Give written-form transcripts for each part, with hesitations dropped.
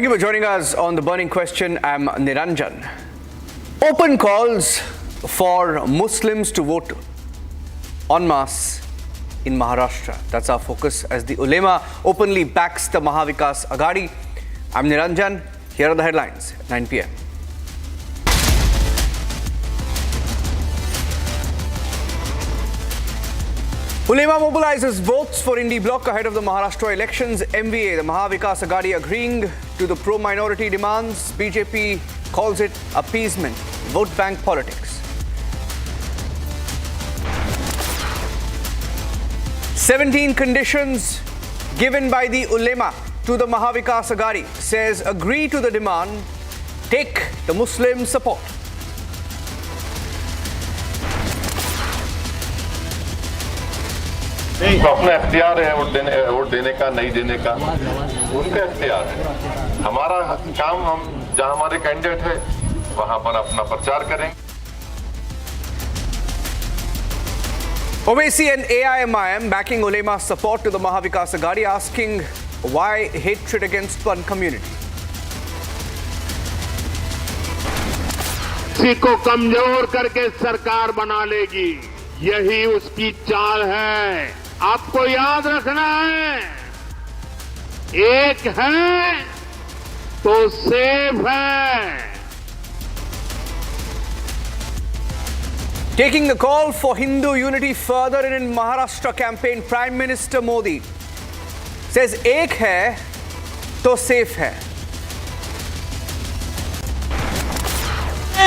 Thank you for joining us on The Burning Question. I'm Niranjan. Open calls for Muslims to vote en masse in Maharashtra. That's our focus as the Ulema openly backs the Maha Vikas Aghadi. I'm Niranjan. Here are the headlines at 9 p.m. Ulema mobilizes votes for INDI Bloc ahead of the Maharashtra elections. MVA, the Maha Vikas Aghadi agreeing to the pro-minority demands. BJP calls it appeasement, vote bank politics. 17 conditions given by the Ulema to the Maha Vikas Aghadi, says agree to the demand, take the Muslim support. तो अपना इख्तियार है vote देने का नहीं देने का, उनका इख्तियार है। हमारा काम, हम जहां हमारे कैंडिडेट है वहां पर अपना प्रचार करें। Owaisi and AIMIM backing Ulema's support to the Maha Vikas Aghadi, asking why hatred against one community. किसी को कमजोर करके सरकार बना लेगी, यही उसकी चाल है। आपको याद रखना है, एक है तो सेफ है। Taking the call for Hindu unity further in Maharashtra campaign, Prime Minister Modi says एक है तो सेफ है।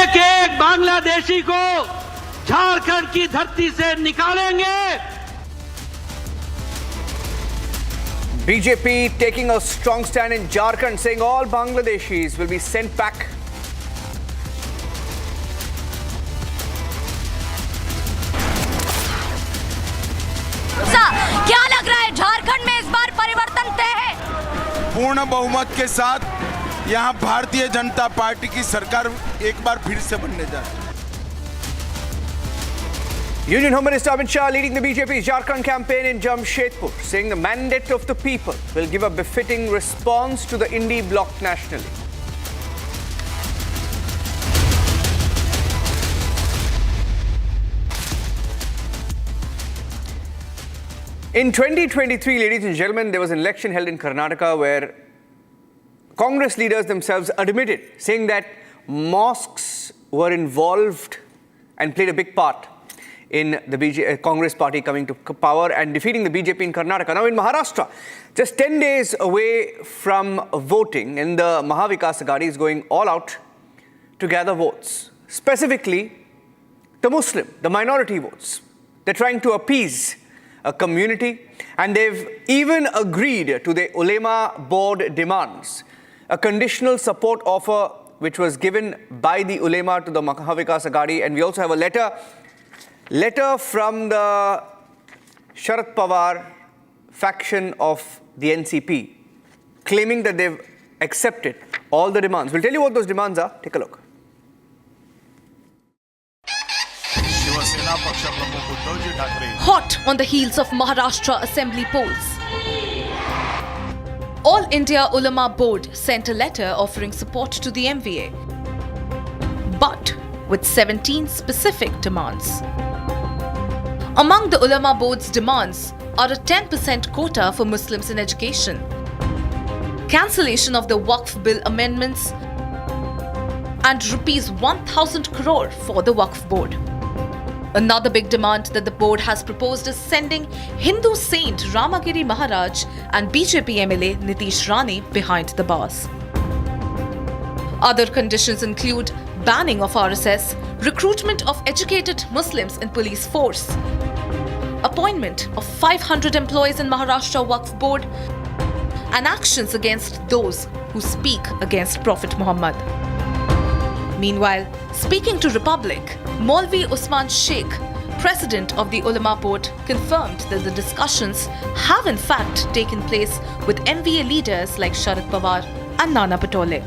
एक एक बांग्लादेशी को झारखंड की धरती से निकालेंगे। BJP taking a strong stand in Jharkhand, saying all Bangladeshis will be sent back. क्या लग रहा है, झारखंड में इस बार परिवर्तन तय है? पूर्ण बहुमत के साथ यहां भारतीय जनता पार्टी की सरकार एक बार फिर से बनने जा रही है। Union Home Minister Amit Shah leading the BJP's Jharkhand campaign in Jamshedpur, saying the mandate of the people will give a befitting response to the INDI Bloc nationally. In 2023, ladies and gentlemen, there was an election held in Karnataka where Congress leaders themselves admitted, saying that mosques were involved and played a big part in the Congress party coming to power and defeating the BJP in Karnataka. Now in Maharashtra, just 10 days away from voting, and the Maha Vikas Aghadi is going all out to gather votes, specifically the Muslim, the minority votes. They're trying to appease a community, and they've even agreed to the Ulema board demands. A conditional support offer which was given by the Ulema to the Maha Vikas Aghadi, and we also have a letter from the Sharad Pawar faction of the NCP claiming that they've accepted all the demands. We'll tell you what those demands are. Take a look. Hot on the heels of Maharashtra Assembly polls, All India Ulema Board sent a letter offering support to the MVA, but with 17 specific demands. Among the Ulema Board's demands are a 10% quota for Muslims in education, cancellation of the Waqf Bill amendments, and rupees 1,000 crore for the Waqf Board. Another big demand that the board has proposed is sending Hindu saint Ramagiri Maharaj and BJP MLA Nitish Rane behind the bars. Other conditions include banning of RSS, recruitment of educated Muslims in police force, appointment of 500 employees in Maharashtra Waqf Board, and actions against those who speak against Prophet Muhammad. Meanwhile, speaking to Republic, Maulvi Usman Sheikh, president of the Ulema Board, confirmed that the discussions have in fact taken place with MVA leaders like Sharad Pawar and Nana Patole.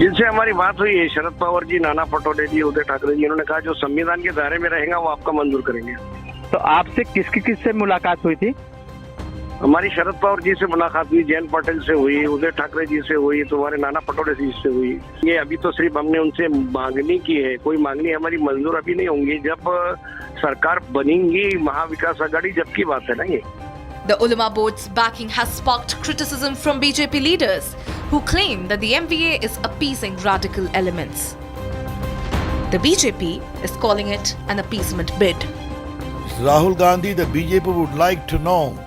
इनसे हमारी बात हुई है, शरद पवार जी, नाना पटोले जी, उदय ठाकरे जी, इन्होंने कहा जो संविधान के दायरे में रहेगा वो आपका मंजूर करेंगे। तो आपसे किससे मुलाकात हुई थी? हमारी शरद पवार जी से मुलाकात हुई, जयंत पाटिल से हुई, उदय ठाकरे जी से हुई, तुम्हारे नाना पटोले जी से हुई। ये अभी तो सिर्फ हमने उनसे मांगनी की है, कोई मांगनी हमारी मंजूर अभी नहीं होंगी। जब सरकार बनेगी महा विकास आघाड़ी, जब की बात है ना ये। The Ulema Board's backing has sparked criticism from BJP leaders who claim that the MVA is appeasing radical elements. The BJP is calling it an appeasement bid. Rahul Gandhi, the BJP would like to know,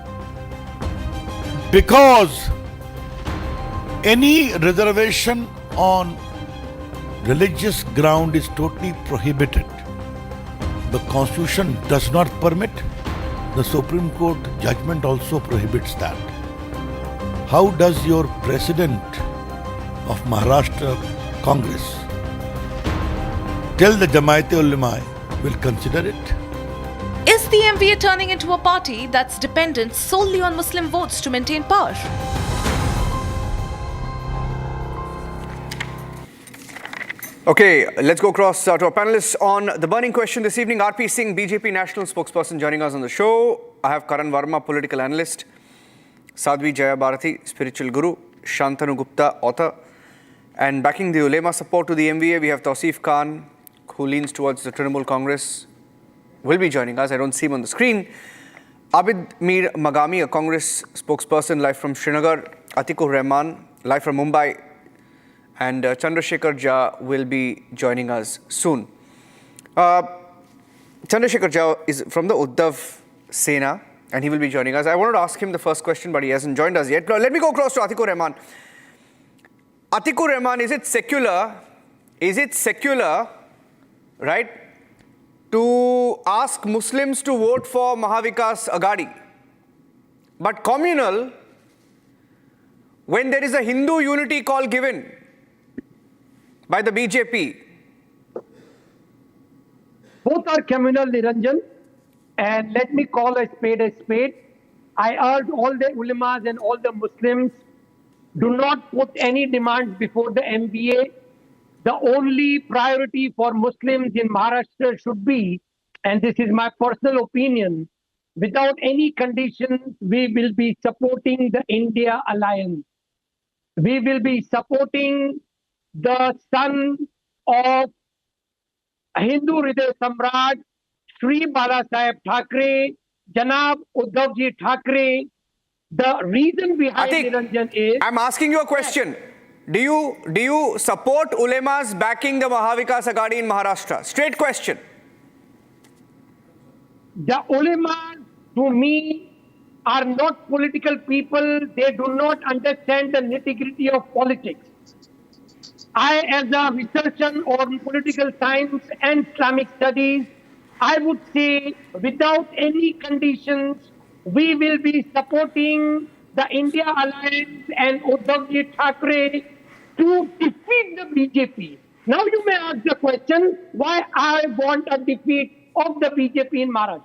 because any reservation on religious ground is totally prohibited. The Constitution does not permit. The Supreme Court judgment also prohibits that. How does your president of Maharashtra Congress tell the ULEMA will consider it? Is the MVA turning into a party that's dependent solely on Muslim votes to maintain power? Okay, let's go across to our panelists on the burning question this evening. R.P. Singh, BJP national spokesperson, joining us on the show. I have Karan Verma, political analyst. Sadhvi Jaya Bharati, spiritual guru. Shantanu Gupta, author. And backing the ulema support to the MVA, we have Tausif Khan, who leans towards the Trinamool Congress, will be joining us. I don't see him on the screen. Abid Mir Magami, a Congress spokesperson, live from Srinagar. Atikur Rahman, live from Mumbai. And Chandrasekhar Jha will be joining us soon. Chandrasekhar Jha is from the Uddhav Sena, and he will be joining us. I wanted to ask him the first question, but he hasn't joined us yet. Let me go across to Atikur Rahman. Atikur Rahman, is it secular? Is it secular, right, to ask Muslims to vote for Maha Vikas Aghadi, but communal when there is a Hindu unity call given by the BJP? Both are communal, Niranjan, and let me call a spade a spade. I urge all the ulemas and all the Muslims, do not put any demands before the MVA. The only priority for Muslims in Maharashtra should be, and this is my personal opinion, without any conditions, we will be supporting the India Alliance. We will be supporting the son of Hindu Hriday Samrat, Shri Bala Saheb Thackeray, Janab Uddhavji Thackeray. The reason behind Niranjan is... I'm asking you a question. Do you support ulemas backing the Maha Vikas Aghadi in Maharashtra? Straight question. The ulemas, to me, are not political people. They do not understand the nitty-gritty of politics. I, as a researcher on political science and Islamic studies, I would say without any conditions, we will be supporting the India Alliance and Uddhavji Thackeray to defeat the BJP. Now you may ask the question, why I want a defeat of the BJP in Maharashtra?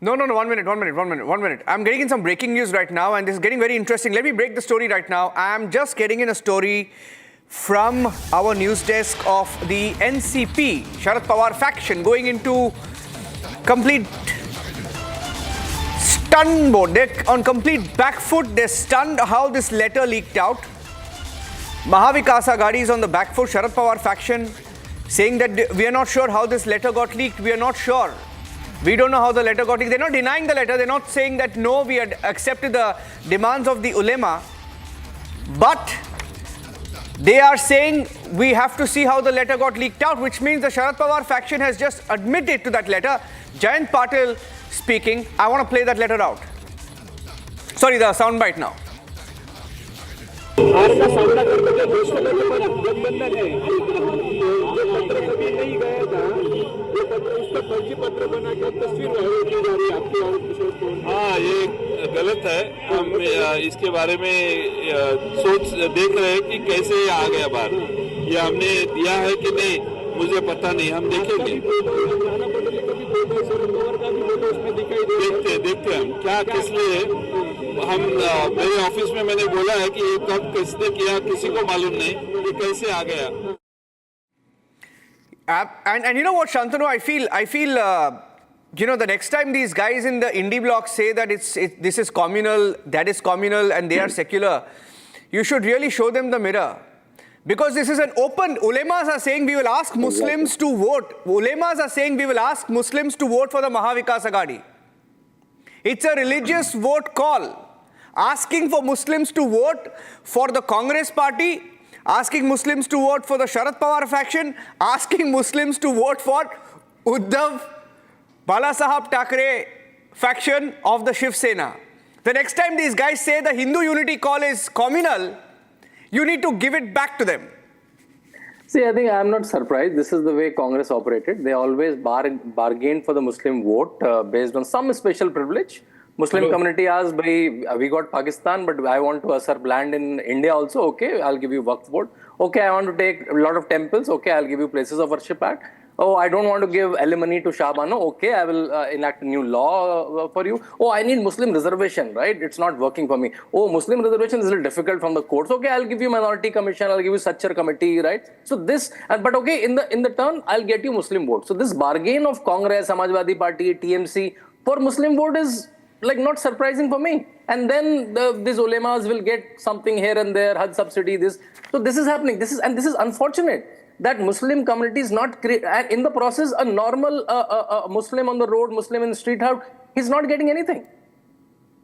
No, 1 minute. I'm getting in some breaking news right now, and this is getting very interesting. Let me break the story right now. I'm just getting in a story from our news desk of the NCP, Sharad Pawar faction, going into complete stun mode. They're on complete back foot. They're stunned how this letter leaked out. Maha Vikas Aghadi is on the back foot. Sharad Pawar faction saying that we are not sure how this letter got leaked. We are not sure. We don't know how the letter got leaked. They're not denying the letter. They're not saying that no, we had accepted the demands of the ulema. But they are saying we have to see how the letter got leaked out, which means the Sharad Pawar faction has just admitted to that letter. Jayant Patil speaking. I want to play that letter out. Sorry, the soundbite now. हाँ, ये गलत है। हम इसके बारे में सोच देख रहे हैं कि कैसे ये आ गया बाहर। ये हमने दिया है कि नहीं, मुझे पता नहीं, हम देखेंगे। देखते हम क्या किस लिए। हम मेरे ऑफिस में मैंने बोला है कि ये कब किसने किया किसी को मालूम नहीं, ये कैसे आ गया। And you know what, Shantanu, I feel you know, the next time these guys in the INDI Bloc say that this is communal, that is communal, and they are secular, you should really show them the mirror. Because this is an open, ulemas are saying we will ask Muslims to vote. Ulemas are saying we will ask Muslims to vote for the Maha Vikas Aghadi. It's a religious vote call. Asking for Muslims to vote for the Congress party, asking Muslims to vote for the Sharad Pawar faction, asking Muslims to vote for Uddhav Balasaheb Thackeray faction of the Shiv Sena. The next time these guys say the Hindu unity call is communal, you need to give it back to them. See, I think I'm not surprised. This is the way Congress operated. They always bargained for the Muslim vote based on some special privilege. Muslim community asked, we got Pakistan, but I want to usurp land in India also. Okay, I'll give you Waqf vote. Okay, I want to take a lot of temples. Okay, I'll give you places of worship act. Oh, I don't want to give alimony to Shah Bano. Okay, I will enact a new law for you. Oh, I need Muslim reservation, right? It's not working for me. Oh, Muslim reservation is a little difficult from the courts. Okay, I'll give you minority commission. I'll give you Sachar committee, right? So this, but okay, in the turn, I'll get you Muslim vote. So this bargain of Congress, Samajwadi Party, TMC for Muslim vote is like not surprising for me. And then these ulemas will get something here and there, Hajj subsidy, this. So this is happening. This is unfortunate. That Muslim community is not, and in the process, a normal Muslim on the road, Muslim in the street house, he's not getting anything.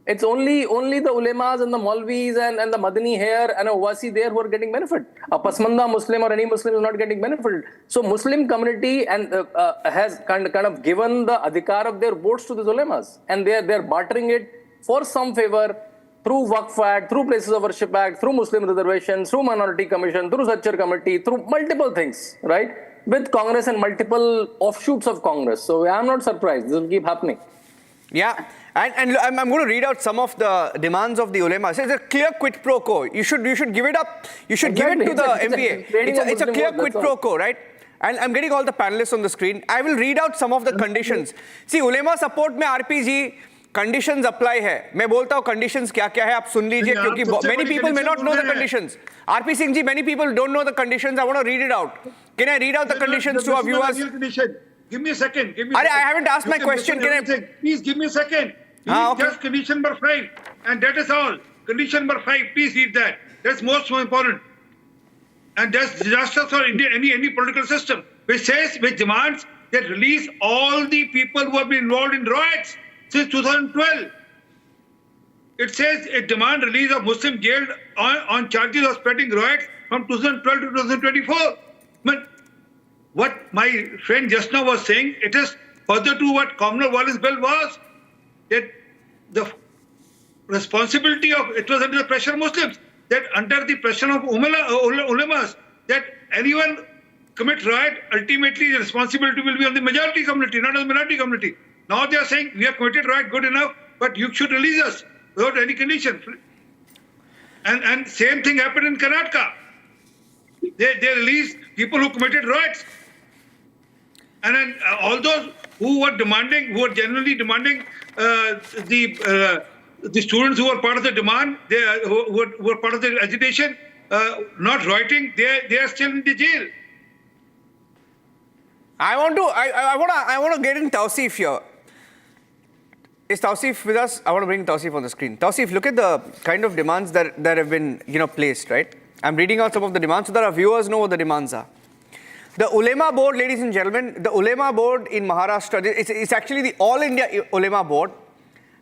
It's only the ulemas and the Maulvis and the Madani here and a Wasi there who are getting benefit. A Pasmanda Muslim or any Muslim is not getting benefit. So Muslim community has kind of given the adhikar of their votes to the ulemas, and they're bartering it for some favor through Waqf Act, through Places of Worship Act, through Muslim reservations, through Minority Commission, through Sachar Committee, through multiple things, right? With Congress and multiple offshoots of Congress. So I'm not surprised. This will keep happening. Yeah. And I'm going to read out some of the demands of the ulemas. It's a clear quid pro quo. You should give it up. You should give it to the MVA. It's a clear quid pro quo, right? And I'm getting all the panelists on the screen. I will read out some of the conditions. See, ulema support में RPG conditions apply है. मैं बोलता हूँ conditions क्या-क्या है आप सुन लीजिए क्योंकि many people may not know the conditions. RP Singh ji, many people don't know the conditions. I want to read it out. Can I read out the conditions to our viewers? Give me a second. I haven't asked my question. Can I? Please give me a second. Okay. Just condition number 5, and that is all. Condition number 5. Please read that. That's most important. And that's disaster for India, any political system, which demands that release all the people who have been involved in riots since 2012. It says it demand release of Muslim jailed on charges of spreading riots from 2012 to 2024. But what my friend just now was saying, it is further to what Communal Violence Bill was, that the responsibility of, it was under the pressure of Muslims, that under the pressure of ulemas, that anyone commit riot, ultimately the responsibility will be on the majority community, not on the minority community. Now they are saying, we have committed riot, good enough, but you should release us without any condition. And same thing happened in Karnataka. They released people who committed riots. And then all those who were genuinely demanding, the students who were part of the demand, who were part of the agitation, not rioting, they are still in the jail. I want to get in Tausif here. Is Tausif with us? I want to bring Tausif on the screen. Tausif, look at the kind of demands that have been placed, right? I'm reading out some of the demands so that our viewers know what the demands are. The Ulema Board, ladies and gentlemen, the Ulema Board in Maharashtra, it's actually the All India Ulema Board,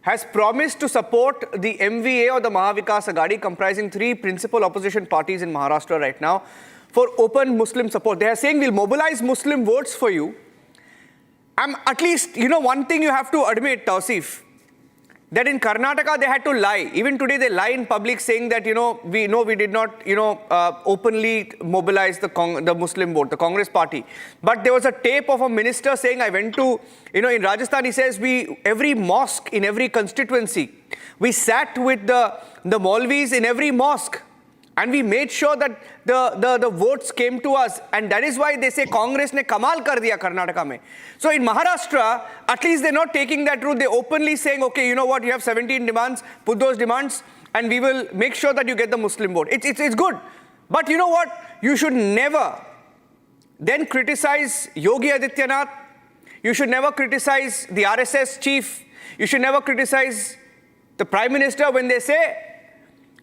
has promised to support the MVA or the Maha Vikas Aghadi, comprising 3 principal opposition parties in Maharashtra right now, for open Muslim support. They are saying we'll mobilize Muslim votes for you. At least, one thing you have to admit, Tausif, that in Karnataka they had to lie. Even today they lie in public saying that, we did not, openly mobilize the Muslim vote, the Congress party. But there was a tape of a minister saying, I went to, in Rajasthan, he says, every mosque in every constituency, we sat with the Maulvis in every mosque. And we made sure that the votes came to us. And that is why they say Congress ne kamal kar diya Karnataka mein. So in Maharashtra, at least they're not taking that route. They're openly saying, okay, you know what, you have 17 demands, put those demands, and we will make sure that you get the Muslim vote. It's good. But you know what? You should never then criticize Yogi Adityanath. You should never criticize the RSS chief. You should never criticize the Prime Minister when they say,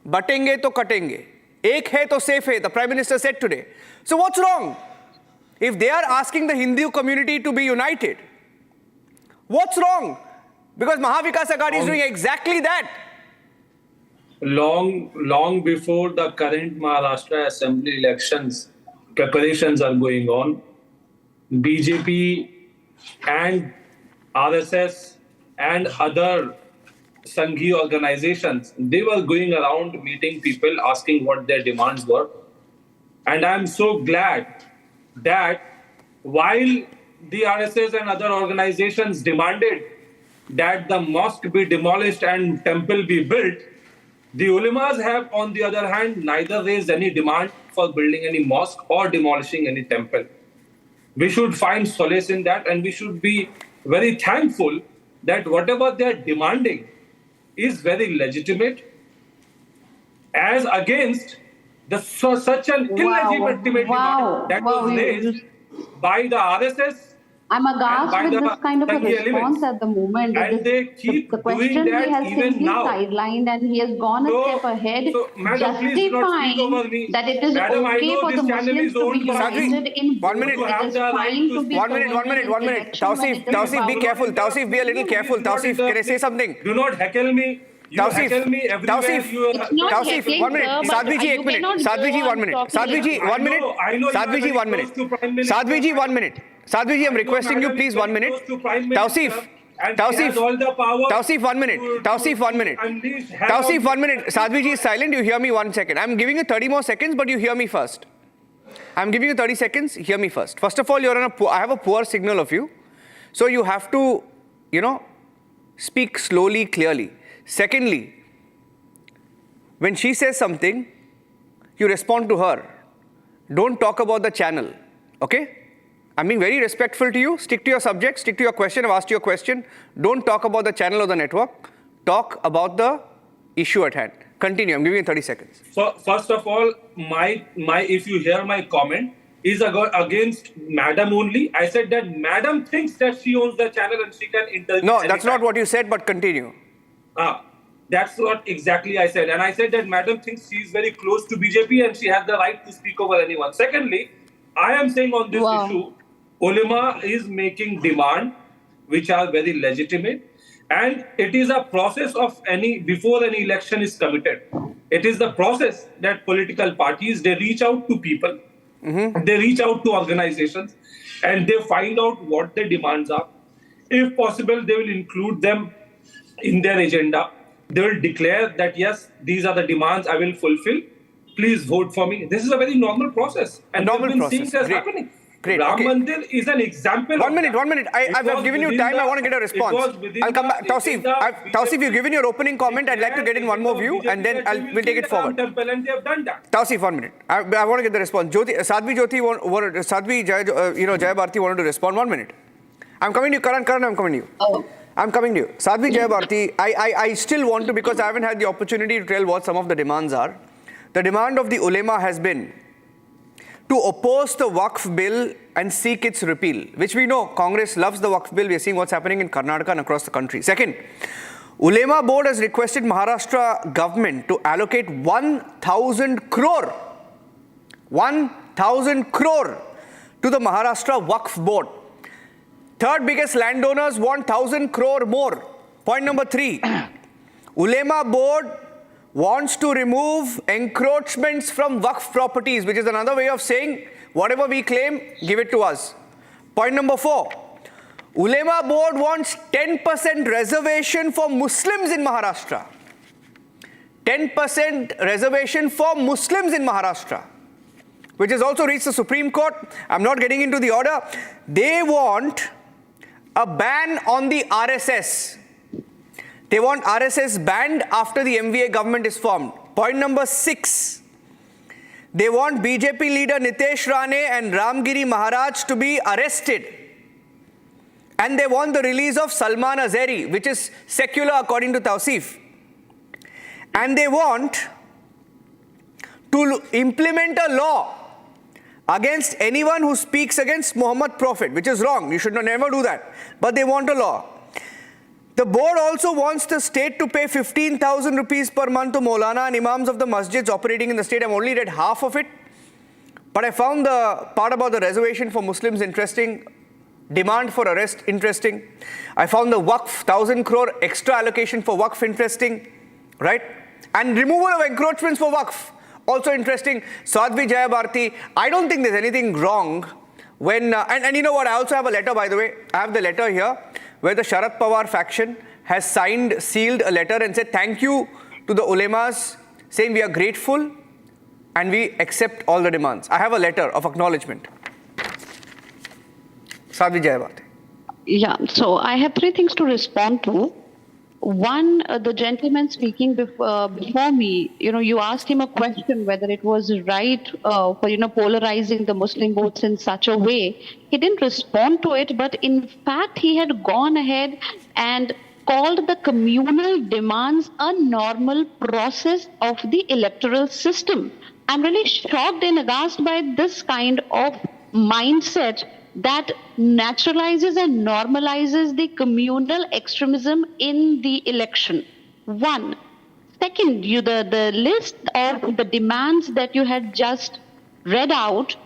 batenge to katenge. Ek hai to safe hai, the Prime Minister said today. So what's wrong? If they are asking the Hindu community to be united, what's wrong? Because Maha Vikas Aghadi is doing exactly that. Long before the current Maharashtra Assembly elections, preparations are going on. BJP and RSS and other Sanghi organizations, they were going around meeting people, asking what their demands were. And I'm so glad that while the RSS and other organizations demanded that the mosque be demolished and temple be built, the ulemas have, on the other hand, neither raised any demand for building any mosque or demolishing any temple. We should find solace in that, and we should be very thankful that whatever they are demanding is very legitimate, as against such an illegitimate demand that was raised by the RSS. I'm aghast with this kind of a response at the moment. And they keep the question doing that he has even simply now. sidelined, and he has gone a step ahead, Madam, please do not speak over me. justifying that it is Madam, I okay know for this the channel Muslims is to be owned by united in One minute. vote. It is fine to be One minute. Tausif, be careful. Tausif, be a little careful. Tausif, can I say something? Do not heckle me. You heckle me everywhere. Tausif, 1 minute. Sadhvi ji, 1 minute. Sadhvi ji, 1 minute. Sadhvi ji, 1 minute. Sadhvi ji, 1 minute. Sadhvi ji, 1 minute. Sadhvi ji, I'm requesting you, please, 1 minute. Tausif, 1 minute. Tausif, 1 minute. Tausif, 1 minute. Sadhvi ji is silent. You hear me 1 second. I'm giving you 30 more seconds, but you hear me first. I'm giving you 30 seconds. Hear me first. First of all, I have a poor signal of you. So you have to, speak slowly, clearly. Secondly, when she says something, you respond to her. Don't talk about the channel. Okay? I'm being very respectful to you. Stick to your subject. Stick to your question. I've asked you a question. Don't talk about the channel or the network. Talk about the issue at hand. Continue. I'm giving you 30 seconds. So, first of all, if you hear my comment, is against Madam only. I said that Madam thinks that she owns the channel and she can intervene. No, that's not what you said, but continue. That's what exactly I said. And I said that Madam thinks she is very close to BJP and she has the right to speak over anyone. Secondly, I am saying on this issue, Ulema is making demand which are very legitimate, and it is a process of before any election is committed. It is the process that political parties, they reach out to people, they reach out to organizations, and they find out what their demands are. If possible, they will include them in their agenda. They will declare that, yes, these are the demands I will fulfill. Please vote for me. This is a very normal process. And we've been seeing this happening. Great. Ram Mandir is an example. 1 minute. I've given you time. I want to get a response. I'll come back. Tausif, you've given your opening comment. I'd like to get in one more view, and then we'll take it forward. Tausif, 1 minute. I want to get the response. Sadhvi Jaya Bharti wanted to respond. 1 minute. I'm coming to you. Karan, I'm coming to you. I'm coming to you. Sadhvi Jaya Bharti, I still want to, because I haven't had the opportunity to tell what some of the demands are. The demand of the ulema has been to oppose the Waqf bill and seek its repeal, which we know Congress loves the Waqf bill. We are seeing what's happening in Karnataka and across the country. Second, Ulema Board has requested Maharashtra government to allocate 1,000 crore to the Maharashtra Waqf Board. Third biggest landowners want 1,000 crore more. Point number 3, Ulema Board wants to remove encroachments from Waqf properties, which is another way of saying whatever we claim, give it to us. Point number 4, Ulema Board wants 10% reservation for Muslims in Maharashtra. 10% reservation for Muslims in Maharashtra, which has also reached the Supreme Court. I'm not getting into the order. They want a ban on the RSS. They want RSS banned after the MVA government is formed. Point number 6, they want BJP leader Nitesh Rane and Ramgiri Maharaj to be arrested. And they want the release of Salman Azhari, which is secular according to Tausif. And they want to implement a law against anyone who speaks against Muhammad Prophet, which is wrong. You should never do that. But they want a law. The board also wants the state to pay 15,000 rupees per month to Maulana and Imams of the masjids operating in the state. I've only read half of it. But I found the part about the reservation for Muslims interesting. Demand for arrest interesting. I found the Waqf 1,000 crore extra allocation for Waqf interesting. Right? And removal of encroachments for Waqf. Also interesting. Sadhvi Jayabharti. I don't think there's anything wrong when, and you know what, I also have a letter, by the way. I have the letter here where the Sharad Pawar faction has signed, sealed a letter and said thank you to the ulemas, saying we are grateful and we accept all the demands. I have a letter of acknowledgement. Sadhvi Jayabharti. Yeah, so I have three things to respond to. One, the gentleman speaking before me, you asked him a question whether it was right for, polarizing the Muslim votes in such a way. He didn't respond to it, but in fact, he had gone ahead and called the communal demands a normal process of the electoral system. I'm really shocked and aghast by this kind of mindset that naturalizes and normalizes the communal extremism in the election. One. Second, the list of the demands that you had just read out,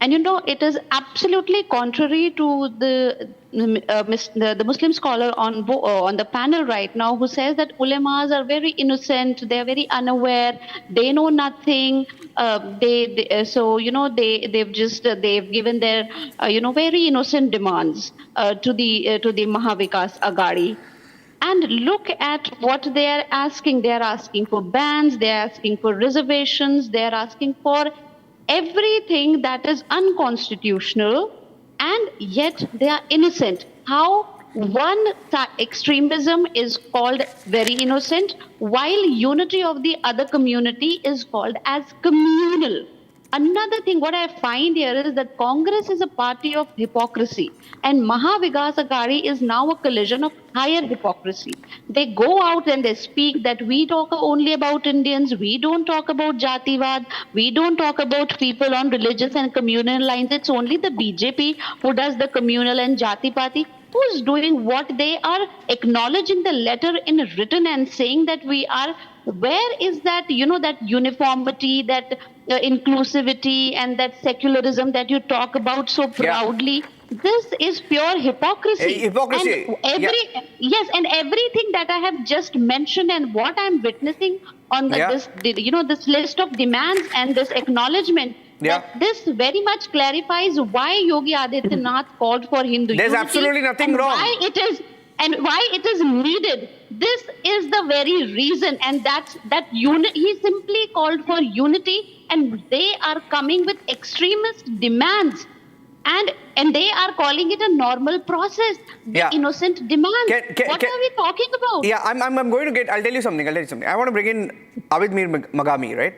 and it is absolutely contrary to the Muslim scholar on the panel right now who says that ulemas are very innocent, they are very unaware, they know nothing. They've given their very innocent demands to the Maha Vikas Aghadi. And look at what they are asking. They are asking for bans, they are asking for reservations, they are asking for everything that is unconstitutional, and yet they are innocent. How one extremism is called very innocent, while unity of the other community is called as communal. Another thing, what I find here is that Congress is a party of hypocrisy, and Maha Vikas Aghadi is now a collision of higher hypocrisy. They go out and they speak that we talk only about Indians, we don't talk about Jativad, we don't talk about people on religious and communal lines. It's only the BJP who does the communal and Jati Pati. Who's doing what? They are acknowledging the letter in written and saying that we are. Where is that, that uniformity, that inclusivity and that secularism that you talk about so proudly? Yeah. This is pure hypocrisy. Hypocrisy. And yes, and everything that I have just mentioned and what I'm witnessing on this list of demands and this acknowledgement, that this very much clarifies why Yogi Adityanath called for Hindu unity. There's absolutely nothing wrong. Why it is needed. This is the very reason, and he simply called for unity, and they are coming with extremist demands, and they are calling it a normal process. The innocent demands. What are we talking about? Yeah, I'm going to get. I'll tell you something. I want to bring in Abid Mir Magami, right?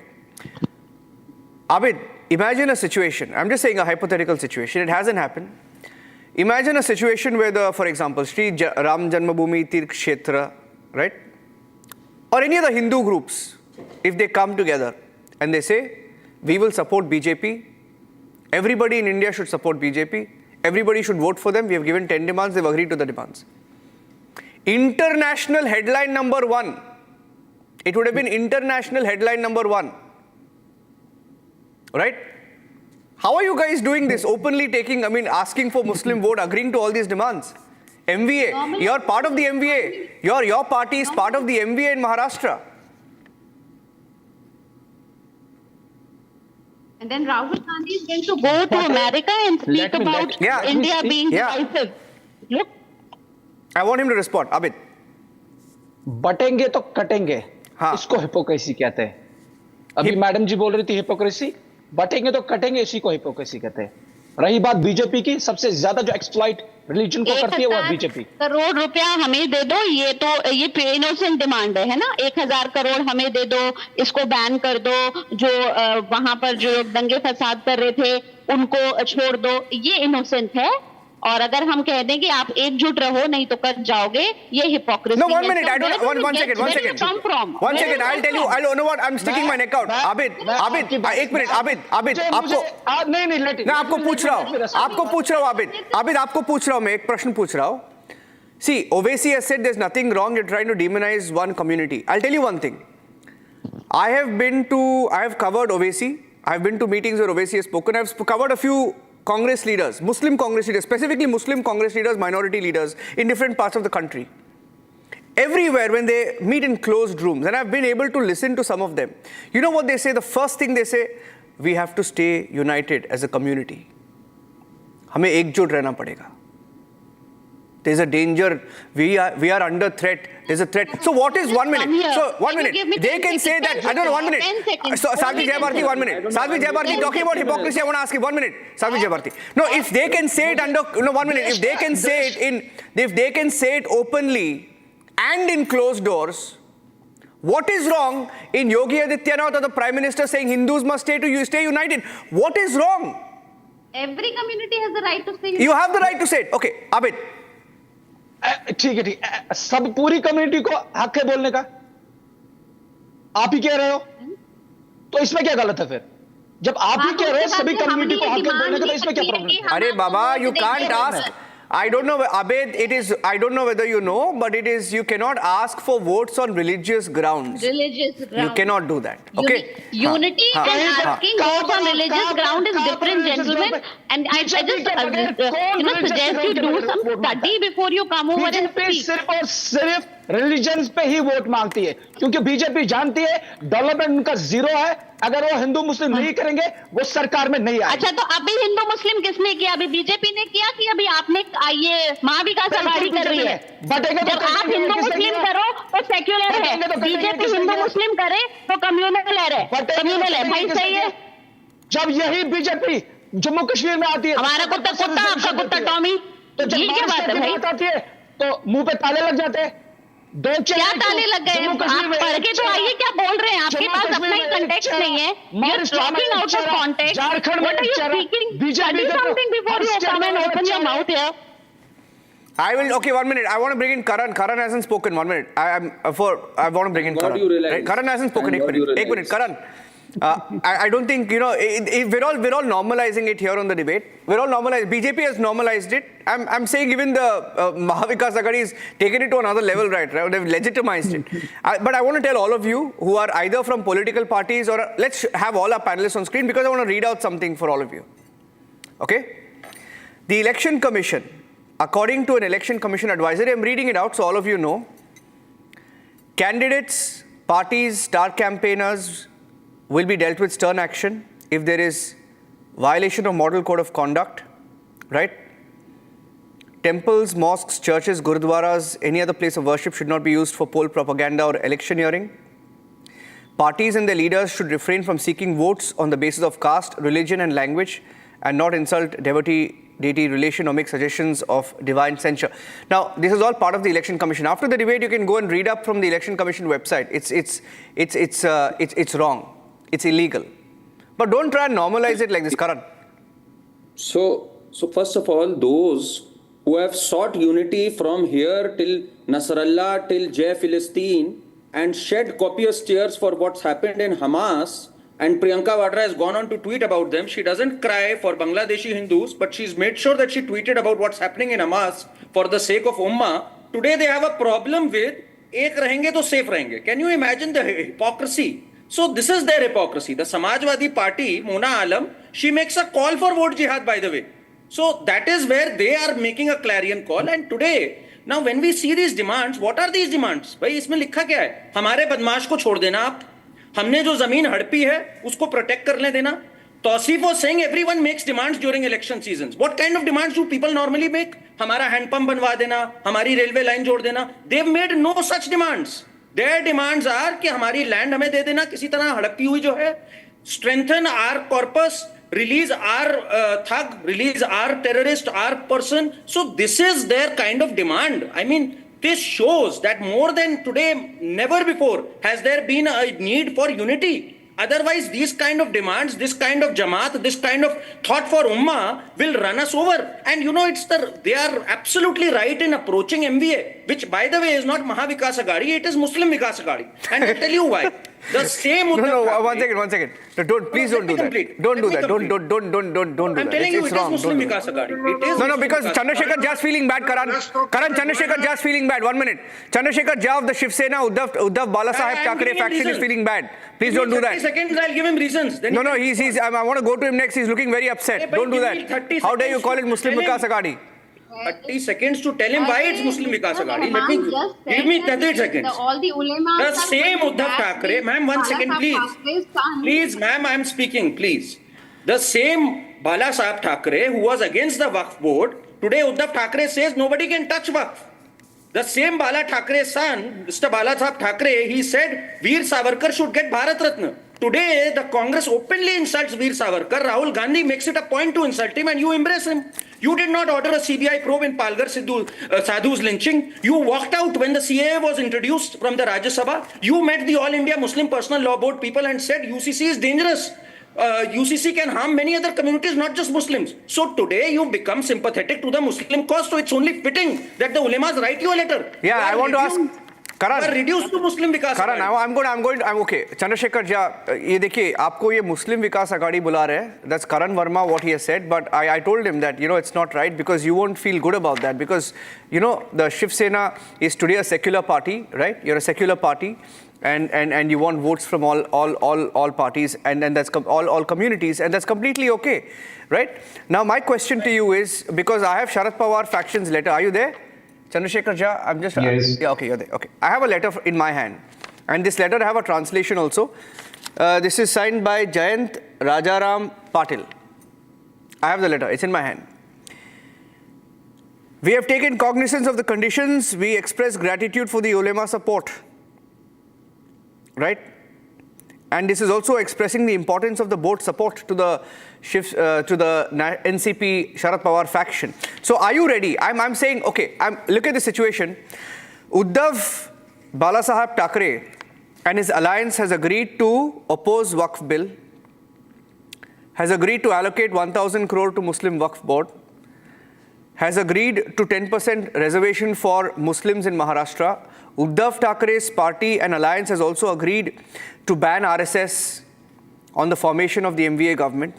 Abid, imagine a situation. I'm just saying a hypothetical situation. It hasn't happened. Imagine a situation where for example, Sri Ram Janmabhoomi Tirth Kshetra, right? Or any other Hindu groups, if they come together and they say, we will support BJP, everybody in India should support BJP, everybody should vote for them, we have given 10 demands, they've agreed to the demands. International headline number 1. It would have been international headline number 1. Right? How are you guys doing this? Openly asking for Muslim vote, agreeing to all these demands. MVA, you're part of the MVA. Your party is part of the MVA in Maharashtra. And then Rahul Gandhi is going to go to America and speak about India being divisive. Look. I want him to respond. Abid. बटेंगे तो कटेंगे. इसको hypocrisy कहते हैं. अभी madam जी बोल रही थी hypocrisy. बटेंगे तो कटेंगे, इसी को हिपोक्रेसी कहते हैं. रही बात बीजेपी की, सबसे ज्यादा जो एक्सप्लॉइट रिलीजन को करती है वो बीजेपी. करोड़ रुपया हमें दे दो, ये इनोसेंट डिमांड है ना. 1000 करोड़ हमें दे दो, इसको बैन कर दो, जो वहां पर जो दंगे फसाद कर रहे थे उनको छोड़ दो, ये इनोसेंट है. और अगर हम कह दें कि आप एकजुट रहो नहीं तो कट जाओगे, ये हिपोक्रेसी No, है। 1 minute. So I don't. where do One you second. get- One where do you second. come from? One Where do second. you I'll come tell you. from? I know what. I'm sticking my neck out. Abid. एक minute. Abid. आपको नहीं मैं आपको पूछ रहा हूँ. आपको पूछ रहा हूँ Abid. Abid आपको पूछ रहा हूँ मैं एक प्रश्न पूछ रहा हूँ. See, Owaisi has said there's nothing wrong. You're trying to demonize one community. I'll tell you one thing. I have covered Owaisi. I've been to meetings where Owaisi has spoken. I've covered a few Congress leaders, Muslim Congress leaders, specifically Muslim Congress leaders, minority leaders in different parts of the country. Everywhere when they meet in closed rooms, and I've been able to listen to some of them, you know what they say? The first thing they say, we have to stay united as a community. हमें एकजुट रहना पड़ेगा. There's a danger. We are under threat. There's a threat. So what is 1 minute? So 1 minute. They can say that. I don't know. 1 minute. So Sadhvi Jayabharti, 1 minute. Sadhvi Jayabharti talking about hypocrisy. I want to ask you 1 minute. Sadhvi Jayabharti. No, if they can say it under 1 minute. If they can say it if they can say it openly and in closed doors, what is wrong in Yogi Adityanath or the Prime Minister saying Hindus must stay united? What is wrong? Every community has the right to say. You have the right to say it. Okay, Abid. ठीक है. सब पूरी community को हक है बोलने का. आप ही कह रहे हो तो इसमें क्या गलत है फिर? जब आप ही कह रहे हो सभी कम्युनिटी को हक है बोलने का तो इसमें क्या प्रॉब्लम है? अरे बाबा, you can't ask. I don't know, Abid, I don't know whether you know, but you cannot ask for votes on religious grounds. You cannot do that. Okay? Unity and asking votes on religious ground is different, gentlemen. And I just suggest you do some study before you come over and speak. सिर्फ और सिर्फ religion पे ही vote मांगती है, क्योंकि BJP जानती है development उनका जीरो है. अगर वो हिंदू मुस्लिम नहीं करेंगे वो सरकार में नहीं आएंगे. अच्छा, तो अभी हिंदू मुस्लिम किसने किया? अभी बीजेपी ने किया कि अभी आपने ये महा विकास आघाड़ी कर रही है? जब आप हिंदू मुस्लिम करो तो सेक्युलर है, बीजेपी हिंदू मुस्लिम करे तो कम्युनल है. भाई सही है. जब यही बीजेपी जम्मू कश्मीर में आती है, हमारा कुत्ता आपका कुत्ता टॉमी, तो ये क्या बात है भाई? आती है तो मुंह पे ताले लग जाते हैं. क्या ताले लग गए? आप पढ़ के तो आइए, क्या बोल रहे हैं? आपके पास अपना ही कंटेक्स्ट नहीं है. You're talking out of context. What are you speaking? Study something before you come and open your mouth here. I will. Okay, 1 minute. I want to bring in Karan. Karan hasn't spoken. 1 minute. I want to bring in Karan. Right? Karan hasn't spoken. 1 minute. 1 minute. Karan. I don't think, we're all normalizing it here on the debate. We're all normalized. BJP has normalized it. I'm saying even the Maha Vikas Aghadi has taken it to another level, right? They've legitimized it. But I want to tell all of you who are either from political parties or let's have all our panelists on screen because I want to read out something for all of you. Okay? The Election Commission, according to an Election Commission advisory, I'm reading it out so all of you know. Candidates, parties, star campaigners will be dealt with stern action if there is violation of model code of conduct, right? Temples, mosques, churches, gurudwaras, any other place of worship should not be used for poll propaganda or electioneering. Parties and their leaders should refrain from seeking votes on the basis of caste, religion and language and not insult devotee-deity relation or make suggestions of divine censure. Now, this is all part of the Election Commission. After the debate, you can go and read up from the Election Commission website. It's wrong. It's illegal. But don't try and normalize it like this, Karan. So first of all, those who have sought unity from here till Nasrallah, till Jai Philistine, and shed copious tears for what's happened in Hamas, and Priyanka Vadra has gone on to tweet about them. She doesn't cry for Bangladeshi Hindus, but she's made sure that she tweeted about what's happening in Hamas for the sake of Ummah. Today they have a problem with ek rahenge to safe rahenge. Can you imagine the hypocrisy? So this is their hypocrisy. The Samajwadi Party, Mona Alam, she makes a call for vote jihad, by the way. So that is where they are making a clarion call. And today, now when we see these demands, what are these demands? भाई इसमें लिखा क्या है? हमारे बदमाश को छोड़ देना आप. हमने जो जमीन हड़पी है, उसको protect करने देना. Tausif was saying everyone makes demands during election seasons. What kind of demands do people normally make? हमारा hand pump बनवा देना, हमारी railway line जोड़ देना. They've made no such demands. Their demands are कि हमारी land हमें दे देना किसी तरह हड़पी हुई जो है. Strengthen our corpus, release our thug, release our terrorist, our person. So this is their kind of demand. I mean, this shows that more than today, never before has there been a need for unity. Otherwise, these kind of demands, this kind of jamaat, this kind of thought for ummah will run us over. And you know, they are absolutely right in approaching MVA, which by the way is not Maha Vikas Aghadi, it is Muslim Vikas Aghadi. And I'll tell you why. The same No, one second. No, please don't do that. Don't do that. Don't do that. I'm telling you, it's it is wrong. Muslim Vikas Aghadi. It is No, because Muslim Vikas Chandrasekhar Aghadi. Jha is feeling bad, Karan. Chandrasekhar Jha is feeling bad. 1 minute. Chandrasekhar Jha of the Shiv Sena, Uddhav Balasaheb I'm Thackeray giving him faction is reasons. feeling bad. Please Give don't me do 30 that. seconds, I'll give him reasons. Then No, I want to go to him next. He's looking very upset. but Don't do give me that. 30 How dare you seconds call to it Muslim tell him. Vikas Aghadi? 30 seconds to tell him why it's Muslim Vikas Aghadi. Let me give me 30 seconds. All the ulemas The are same going Uddhav back Thackeray, with ma'am, 1 Bala second, Saheb please. Thackre's son. Please, ma'am, I'm speaking, please. The same Bala Saheb Thackeray who was against the Waqf board, today Uddhav Thackeray says nobody can touch Waqf. The same Bala Thackeray's son, Mr. Bala Saheb Thackeray, he said Veer Savarkar should get Bharat Ratna. Today, the Congress openly insults Veer Savarkar. Rahul Gandhi makes it a point to insult him and you embrace him. You did not order a CBI probe in Palghar Sadhu's lynching. You walked out when the CAA was introduced from the Rajya Sabha. You met the All India Muslim Personal Law Board people and said UCC is dangerous. UCC can harm many other communities, not just Muslims. So today you become sympathetic to the Muslim cause. So it's only fitting that the ulemas write you a letter. Yeah, I want to ask Karan. You are reduced to Muslim Vikas Karan, Aghadi. I'm okay. Chandrasekhar Jha, ये देखिए, आपको ये Muslim Vikas Aghadi बुला रहे हैं. That's Karan Verma, what he has said. But I told him that, it's not right because you won't feel good about that. Because, the Shiv Sena is today a secular party, right? You're a secular party. And you want votes from all parties and that's all communities, and that's completely okay, right? Now my question to you is, because I have Sharad Pawar faction's letter. Are you there? Chandrasekhar Jha, I'm just... Yes. Yeah, okay, you're there. Okay. I have a letter in my hand. And this letter, I have a translation also. This is signed by Jayant Rajaram Patil. I have the letter. It's in my hand. We have taken cognizance of the conditions. We express gratitude for the ulema support. Right? And this is also expressing the importance of the board support to the NCP Sharad Pawar faction. So are you ready? I'm saying, okay, look at the situation. Uddhav Balasaheb Thackeray and his alliance has agreed to oppose Waqf bill, has agreed to allocate 1,000 crore to Muslim Waqf board, has agreed to 10% reservation for Muslims in Maharashtra. Uddhav Thackeray's party and alliance has also agreed to ban RSS on the formation of the MVA government.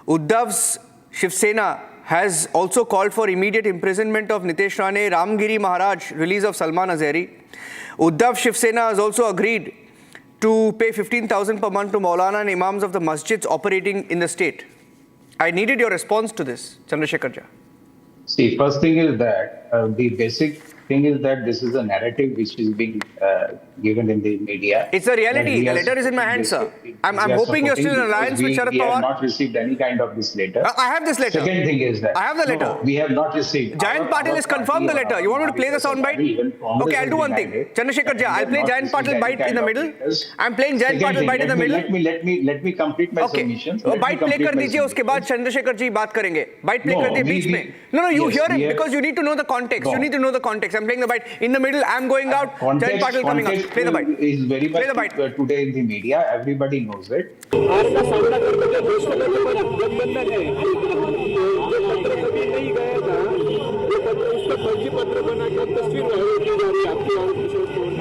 Uddhav's Shiv Sena has also called for immediate imprisonment of Nitesh Rane, Ramgiri Maharaj, release of Salman Azhari. Uddhav Shiv Sena has also agreed to pay 15,000 per month to Maulana and Imams of the masjids operating in the state. I needed your response to this, Chandrasekhar Jha. See, first thing is that the basic thing is that this is a narrative which is being given in the media. It's a reality. The letter is in my hand, sir. I'm hoping you're still in alliance with Sharad Pawar. We have not received any kind of this letter. I have this letter. Second thing is that... I have the letter. No, we have not received. Jayant Patil has confirmed the letter. You want me to play the soundbite? Okay, I'll do one thing. Chandrasekhar Jha, I'll play Jayant Patil bite in the middle. I'm playing Jayant Patil bite in the middle. Let me complete my submission. Bite play कर दीजिए, उसके बाद चंद्रशेखर जी बात करेंगे. Bite play कर दिए बीच में. No, you hear him because you need to know the context. You need to know the context. I'm playing the bite. In the middle, I'm going out. Jayant Patil coming out. Play the bite. Is very much today in the media. Everybody knows it.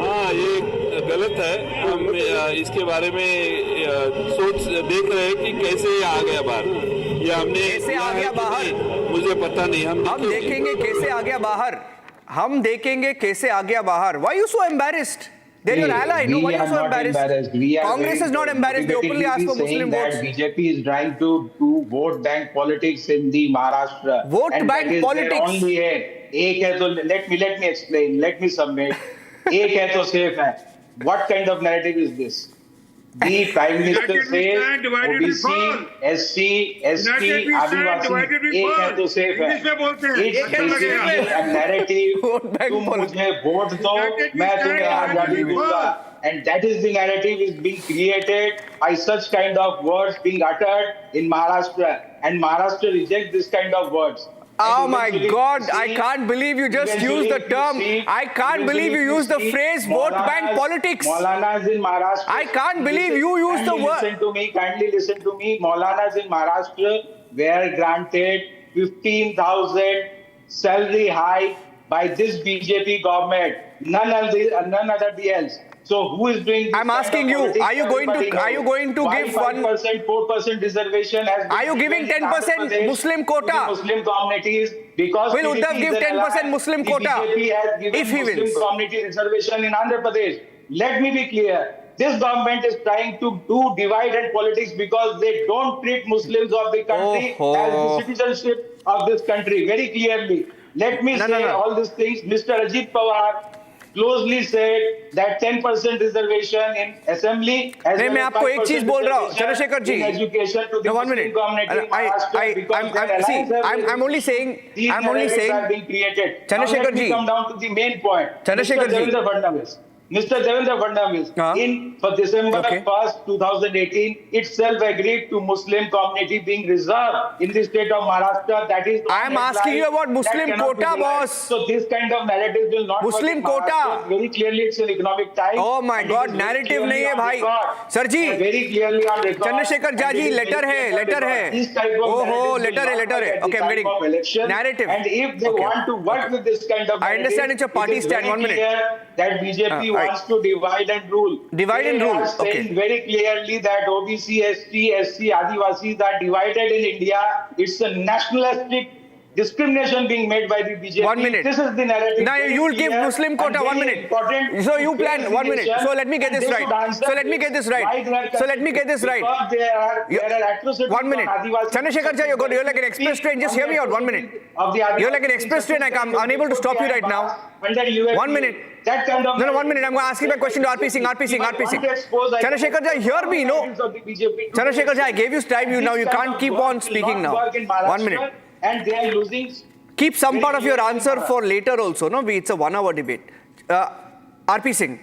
हाँ, ये गलत है. हम इसके बारे में सोच देख रहे हैं कि कैसे ये आ गया बाहर. ये हमने कैसे आ गया बाहर, मुझे पता नहीं. हम देखेंगे कैसे आ गया बाहर. हम देखेंगे कैसे आ गया बाहर. Why are you so embarrassed? They're your ally. No, why are you so embarrassed? Congress is not embarrassed. They openly ask for Muslim votes. BJP is trying to do vote bank politics in the Maharashtra. Vote bank politics. Only एक है तो let me explain. Let me submit. एक है तो safe है. What kind of narrative is this? The Prime Minister says OBC, SC, ST, आदिवासी एक है तो safe है. It's basically a narrative. तुम मुझे वोट दो, मैं तुम्हें आजादी दूंगा. And that is the narrative is being created by such kind of words being uttered in Maharashtra. And Maharashtra rejects this kind of words. Oh my God, I can't believe you just used the term. I can't believe you used the phrase vote bank politics. Maulanas in Maharashtra. I can't believe you used the word. Kindly listen to me. Maulanas in Maharashtra were granted 15,000 salary hike by this BJP government. None other else. So who is doing this? I'm asking you, are you going to give 5%, 4% reservation? Are you giving 10% Muslim quota? Muslim communities, because will Uddhav give 10% Muslim quota BJP has given if he wins? Muslim community reservation in Andhra Pradesh. Let me be clear. This government is trying to do divide and politics because they don't treat Muslims of the country as the citizenship of this country very clearly. Let me say all these things. Mr. Ajit Pawar closely said that 10% reservation in assembly as well as 5% in education to the Muslim community. I'm only saying are being created. Chandrasekhar ji, come down to the main point. Chandrasekhar ji. Mr. Devendra Fadnavis, for December 1st, 2018, itself agreed to Muslim community being reserved in the state of Maharashtra. That is, I am asking you about Muslim quota, boss. So this kind of narrative will not Muslim quota. Very clearly, it's an economic tie. Oh my God, narrative nahi hai bhai. Sir ji, very clearly on record. Chandrasekhar ji, letter hai. This type of letter hai. Okay, I'm getting narrative. And if they want to work with this kind of narrative, I understand it's a party stand. 1 minute. That BJP wants to divide and rule. Divide and rule. They are saying very clearly that OBC, ST, SC, Adivasis are divided in India. It's a nationalistic discrimination being made by the BJP. 1 minute. This is the narrative. Now you will give Muslim quota. 1 minute. So you plan 1 minute. So let me get this right. So let me get this right. There are atrocities 1 minute. Chandrasekhar ji, you're like an express train. Just hear me out. 1 minute. You're like an express train. I'm unable to stop you right now. 1 minute. That kind of No, 1 minute. I'm going to ask you my question to RP Singh. Chandrasekhar ji, hear me, no? Chandrasekhar ji, I gave you time. Now you can't keep on speaking now. 1 minute. And they are losing. Keep some part of your answer for later also, no? It's a 1 hour debate. RP Singh.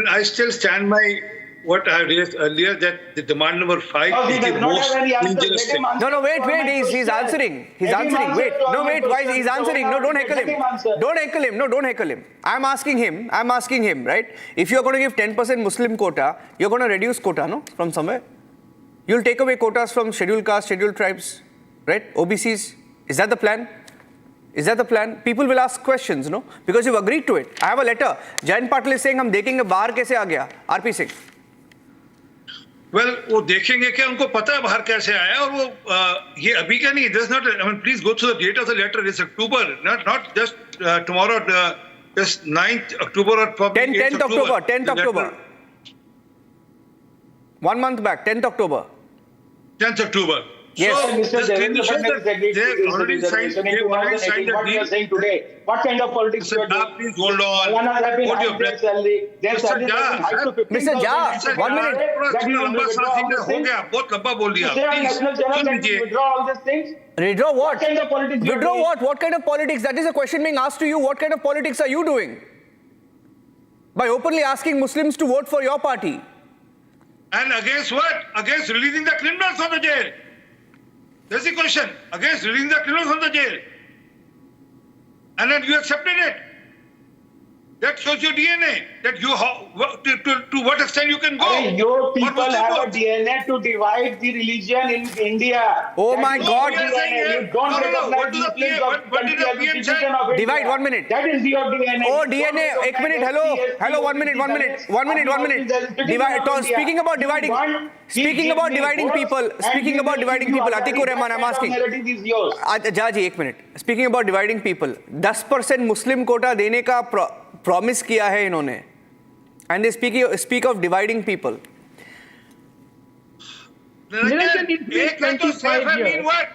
I still stand by what I raised earlier, that the demand number 5 is the most dangerous thing. No, wait, he's answering. Wait, why he's answering? No, don't heckle him. I'm asking him, right? If you're going to give 10% Muslim quota, you're going to reduce quota, no? From somewhere. You'll take away quotas from scheduled castes, scheduled tribes, right? OBCs. Is that the plan? People will ask questions, no? Because you've agreed to it. I have a letter. Jayant Patil is saying, हम देखेंगे बाहर कैसे आ गया? RP Singh. Well, वो देखेंगे क्या, उनको पता है बाहर कैसे आया, और वो ये अभी का नहीं. There's not. I mean, please go through the date of the letter. It's October, not just tomorrow. Just 9th October or probably 10th October. 10th October. 1 month back. 10th October. 10th October. Yes. So, Mr. Devendra Fadnavis agreed to this already signed the deal. What you are saying today? What kind of politics you are doing? Please hold on. Hold your breath. Mr. Jha, 1 minute. हो गया, बहुत लंबा बोल दिया. Please, withdraw all these things. Withdraw what? What kind of politics? Withdraw what? What kind of politics? That is a question being asked to you. What kind of politics are you doing? By openly asking Muslims to vote for your party. And against what? Against releasing the criminals from the jail. That's the question. Against releasing the criminals from the jail. And then you accepted it. That shows your DNA. That you to what extent you can go. Your people have a DNA to divide the religion in India. Oh my God. What did the PM say? Divide 1 minute. That is your DNA. Oh, DNA. 1 minute. Hello. 1 minute. Divide. Speaking about dividing people. Atikur Rahman, I'm asking. Jaji, 1 minute. Speaking about dividing people. 10% Muslim quota देने का promise किया है इन्होंने. And they speak of dividing people. एक है तो safe है mean what?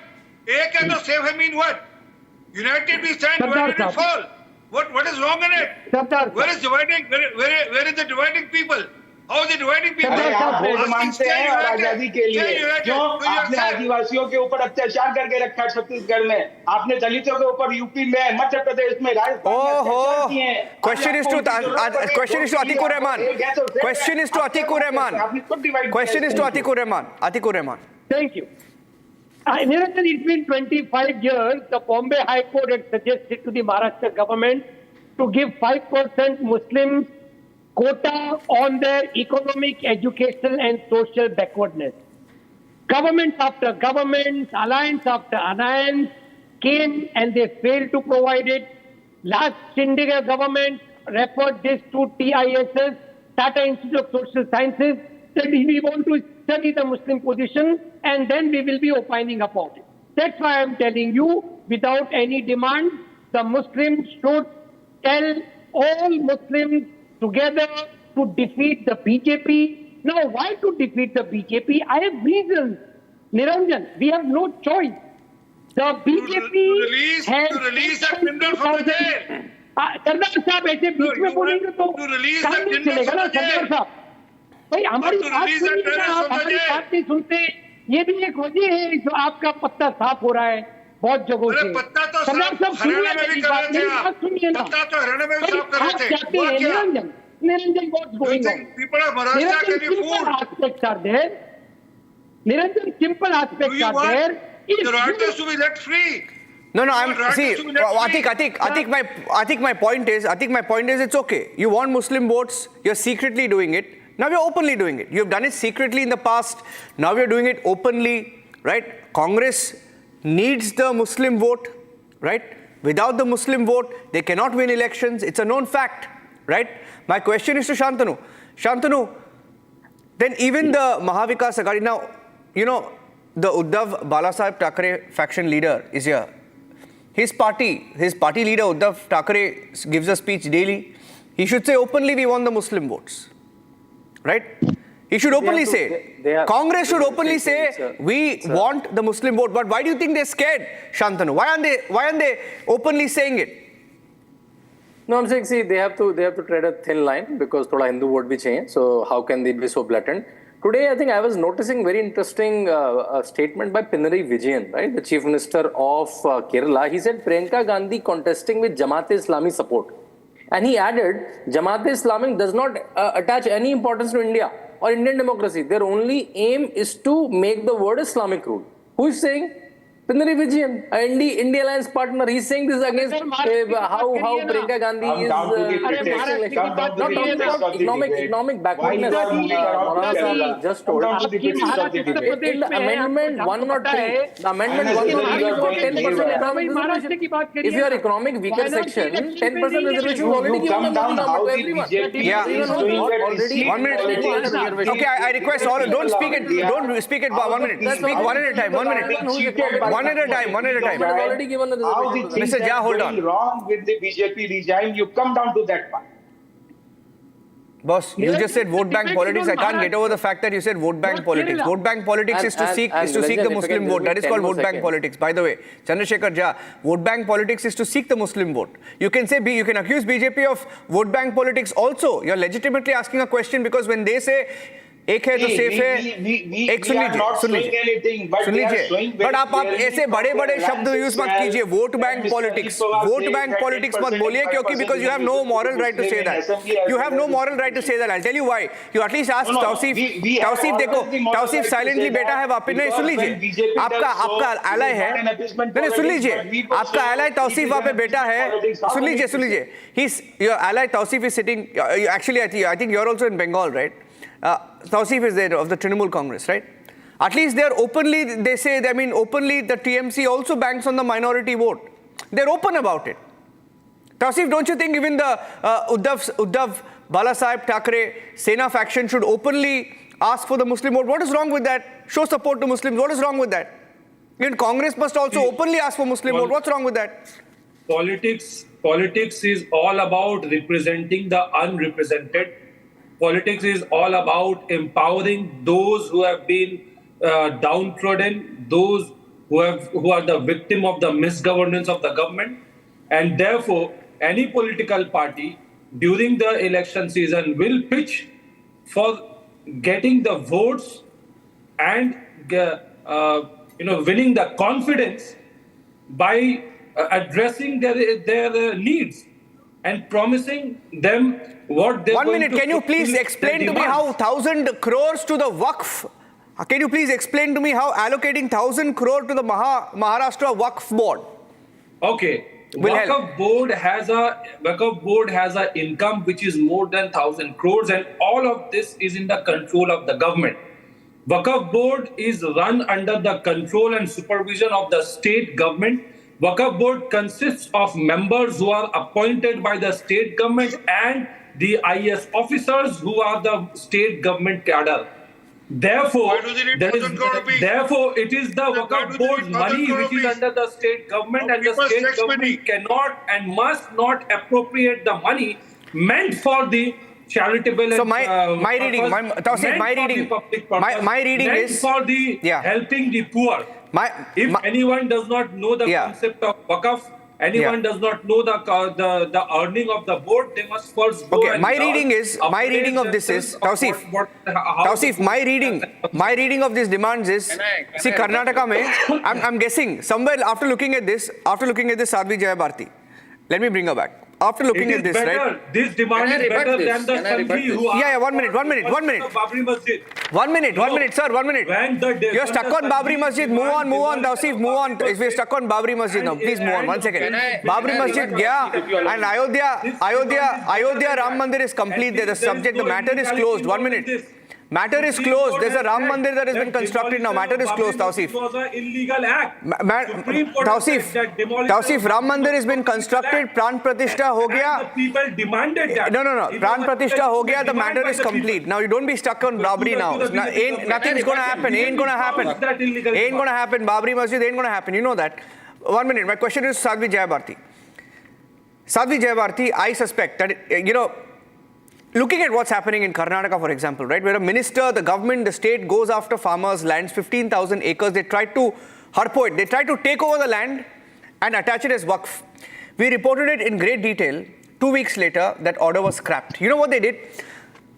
एक है तो safe है mean what? United we stand, divided we fall. What is wrong in it? Where is the dividing people? How is it dividing people? अरे आप वोट Asking मांगते stay हैं और united, आजादी के stay लिए united. क्यों Do आपने yourself. आदिवासियों के ऊपर अत्याचार करके रखा है छत्तीसगढ़ में, आपने दलितों के ऊपर यूपी में, मध्य प्रदेश में, राजस्थान में अत्याचार किए हैं। Question is to Atikur Rahman. Question is to Atikur Rahman. Question is to Atikur Rahman. Atikur Rahman. Thank you. Niranjan, it's been 25 years. The Bombay High Court had suggested to the Maharashtra government to give 5% Muslims quota on their economic, educational and social backwardness. Government after government, alliance after alliance came and they failed to provide it. Last Chandigarh government referred this to TISS, Tata Institute of Social Sciences, that we want to study the Muslim position and then we will be opining about it. That's why I'm telling you, without any demand, the Muslims should tell all Muslims together to defeat the BJP. Now, why to defeat the BJP? I have reasons. Niranjan, we have no choice. The BJP has to release the criminal from the jail. सरदार साहब ऐसे बीच में बोलेंगे तो काम नहीं चलेगा ना सरदार साहब। भाई हमारी बात सुनिए ना, आप हमारी बात नहीं सुनते। ये भी एक वजह है जो आपका पत्ता साफ हो रहा है बहुत जगहों से। सरदार साहब सुनिए मेरी बात, मेरी बात सुनिए ना। आप चाहते हैं Niranjan, Niranjan, what's going on? People of Maharashtra can be Simple fooled. aspects are there. Niranjan, simple aspects Do you are want there. the writers to be let free? No, Right, see, so let's Atik, my point is it's okay. You want Muslim votes, you're secretly doing it. Now you're openly doing it. You've done it secretly in the past. Now you're doing it openly, right? Congress needs the Muslim vote, right? Without the Muslim vote, they cannot win elections. It's a known fact, right? My question is to Shantanu. Shantanu, then even the Maha Vikas Aghadi, now, you know, the Uddhav Balasaheb Thackeray faction leader is here. His party leader Uddhav Thackeray gives a speech daily. He should say openly we want the Muslim votes, right? He should openly say. Congress should openly say we want the Muslim vote. But why do you think they're scared, Shantanu? Why aren't they openly saying it? No, I'm saying, see, they have to tread a thin line because thoda Hindu vote bhi chahiye. So how can they be so blatant? Today, I think I was noticing very interesting statement by Pinarayi Vijayan, right, the Chief Minister of Kerala. He said Priyanka Gandhi contesting with Jamaat-e-Islami support. And he added, Jamaat-e-Islami does not attach any importance to India or Indian democracy. Their only aim is to make the word Islamic rule. Who is saying? Pinarayi Vijayan, India Alliance partner, he's saying this against how Priyanka Gandhi is not talking about economic backwardness. Just told in the amendment 103, the amendment 103 for 10% economic reservation. If you are economic weaker section, 10% reservation is already given to everyone. Yeah, already 1 minute. Okay, I request all. Don't speak it. 1 minute. Speak one at a time. 1 minute. One at a time. Mr. Jha, hold on. Wrong with the BJP regime. You come down to that part. Boss, you just said vote bank politics. I can't get over the fact that you said vote bank politics. Vote bank politics is to seek the Muslim vote. That is called vote bank politics. By the way, Chandrasekhar Jha, vote bank politics is to seek the Muslim vote. You can accuse BJP of vote bank politics also. You're legitimately asking a question because when they say एक है तो safe है, एक सुन लीजिए but आप ऐसे बड़े बड़े शब्द यूज मत कीजिए वोट बैंक पॉलिटिक्स मत बोलिए क्योंकि because you have no moral right to say that I tell you why you at least ask Tausif देखो तौसीफ साइलेंटली बैठा है वहां पे नहीं सुन लीजिए आपका एलाय है नहीं सुन लीजिए आपका एलाय तौसीफ वहां पे बैठा है सुन लीजिए your ally Tausif is sitting actually I think you are also in Bengal right Tausif is there of the Trinamool Congress, right? At least they're openly, they say, openly the TMC also banks on the minority vote. They're open about it. Tausif, don't you think even the Uddhav Balasaheb Thackeray Sena faction should openly ask for the Muslim vote? What is wrong with that? Show support to Muslims. What is wrong with that? Even Congress must also openly ask for Muslim vote. What's wrong with that? Politics is all about representing the unrepresented. Politics is all about empowering those who have been downtrodden, those who are the victim of the misgovernance of the government. And therefore, any political party during the election season will pitch for getting the votes and winning the confidence by addressing their needs and promising them what they. 1 minute, can you please explain to me how 1,000 crores to the Waqf? Can you please explain to me how allocating 1,000 crore to the Maharashtra Waqf Board? Okay. Waqf board has a income which is more than 1,000 crores, and all of this is in the control of the government. Waqf board is run under the control and supervision of the state government. Waqf board consists of members who are appointed by the state government and the IS officers who are the state government cadre. Therefore, it is the Waqf board's money which is under the state government, and the state government cannot and must not appropriate the money meant for the charitable. So my reading is for the helping the poor. If anyone does not know the concept of Waqf, anyone does not know the earning of the board, they must first go. Okay, my reading of this is Tausif, my reading of these demands is, see, Karnataka mein, I'm guessing somewhere after looking at this Sadhvi Jayabharti, let me bring her back. After looking at this, right? This demand is better than the Sanghi who are. 1 minute. Babri Masjid. 1 minute, sir, 1 minute. You're stuck on Babri Masjid. Move on, Tausif, move on. If we're stuck on Babri Masjid now, please move on. 1 second. Babri Masjid gaya, and Ayodhya Ram Mandir is complete there. The matter is closed. 1 minute. Matter is closed. There's a Ram Mandir that has been constructed now. Matter is closed, Tausif. It was an illegal act. Tausif, Ram Mandir has been constructed. Pran Pratishtha ho gaya. People demanded that. No. Pran Pratishtha ho gaya. The matter is complete. Now you don't be stuck on Babri now. Nothing's going to happen. Ain't going to happen. Babri Masjid ain't going to happen. You know that. 1 minute. My question is Sadhvi Jayabharti. Sadhvi Jayabharti, I suspect that, looking at what's happening in Karnataka, for example, right, where a minister, the government, the state goes after farmers' lands, 15,000 acres, they try to harpo it. They try to take over the land and attach it as Waqf. We reported it in great detail. 2 weeks later, that order was scrapped. You know what they did?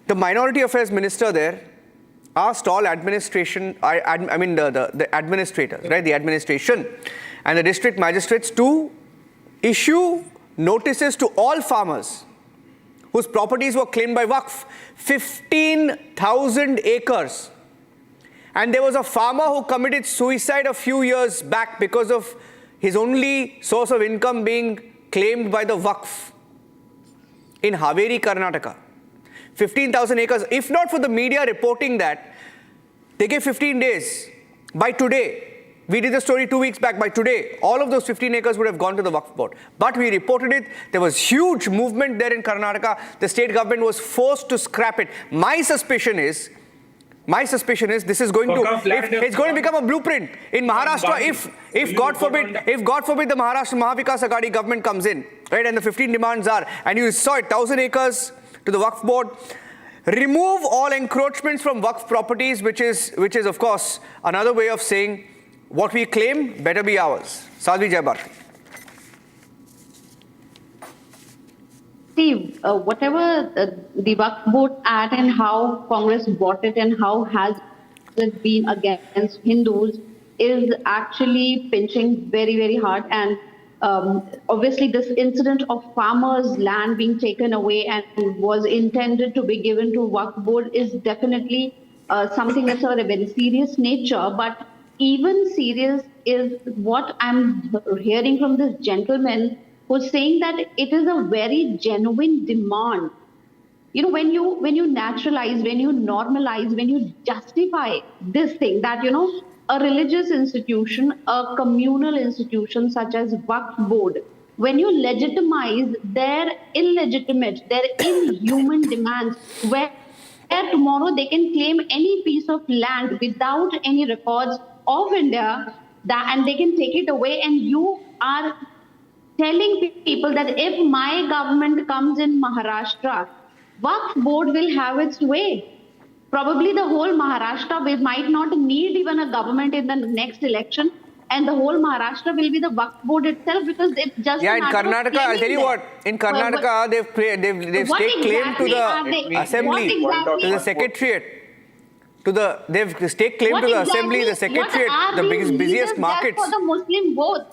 The minority affairs minister there asked all administration, the administrators, right, the administration and the district magistrates to issue notices to all farmers whose properties were claimed by Waqf, 15,000 acres. And there was a farmer who committed suicide a few years back because of his only source of income being claimed by the Waqf in Haveri, Karnataka. 15,000 acres. If not for the media reporting that, they gave 15 days. By today, we did the story 2 weeks back. By today, all of those 15 acres would have gone to the Waqf board. But we reported it. There was huge movement there in Karnataka. The state government was forced to scrap it. My suspicion is this is going to become a blueprint in Maharashtra if God forbid the Maharashtra Maha Vikas Aghadi government comes in, right, and the 15 demands are, and you saw it, 1,000 acres to the Waqf board. Remove all encroachments from Waqf properties, which is of course another way of saying what we claim better be ours. Sadhvi Jayabharti. See, whatever the Waqf board Act and how Congress bought it and how has it been against Hindus is actually pinching very, very hard. And obviously this incident of farmers' land being taken away and was intended to be given to Waqf board is definitely something that's of a very serious nature. But even serious is what I'm hearing from this gentleman who's saying that it is a very genuine demand. You know, when you naturalize, when you normalize, when you justify this thing that, a religious institution, a communal institution such as Waqf board, when you legitimize their illegitimate, their inhuman demands, where tomorrow they can claim any piece of land without any records of India, and they can take it away, and you are telling people that if my government comes in Maharashtra, Waqf board will have its way. Probably the whole Maharashtra might not need even a government in the next election. and the whole Maharashtra will be the Waqf board itself, because it's just in Karnataka, I'll tell you what, in Karnataka, they've staked claim to the assembly, to the secretariat. They've staked claim to the assembly, the secretariat, the busiest markets. For the Muslim vote.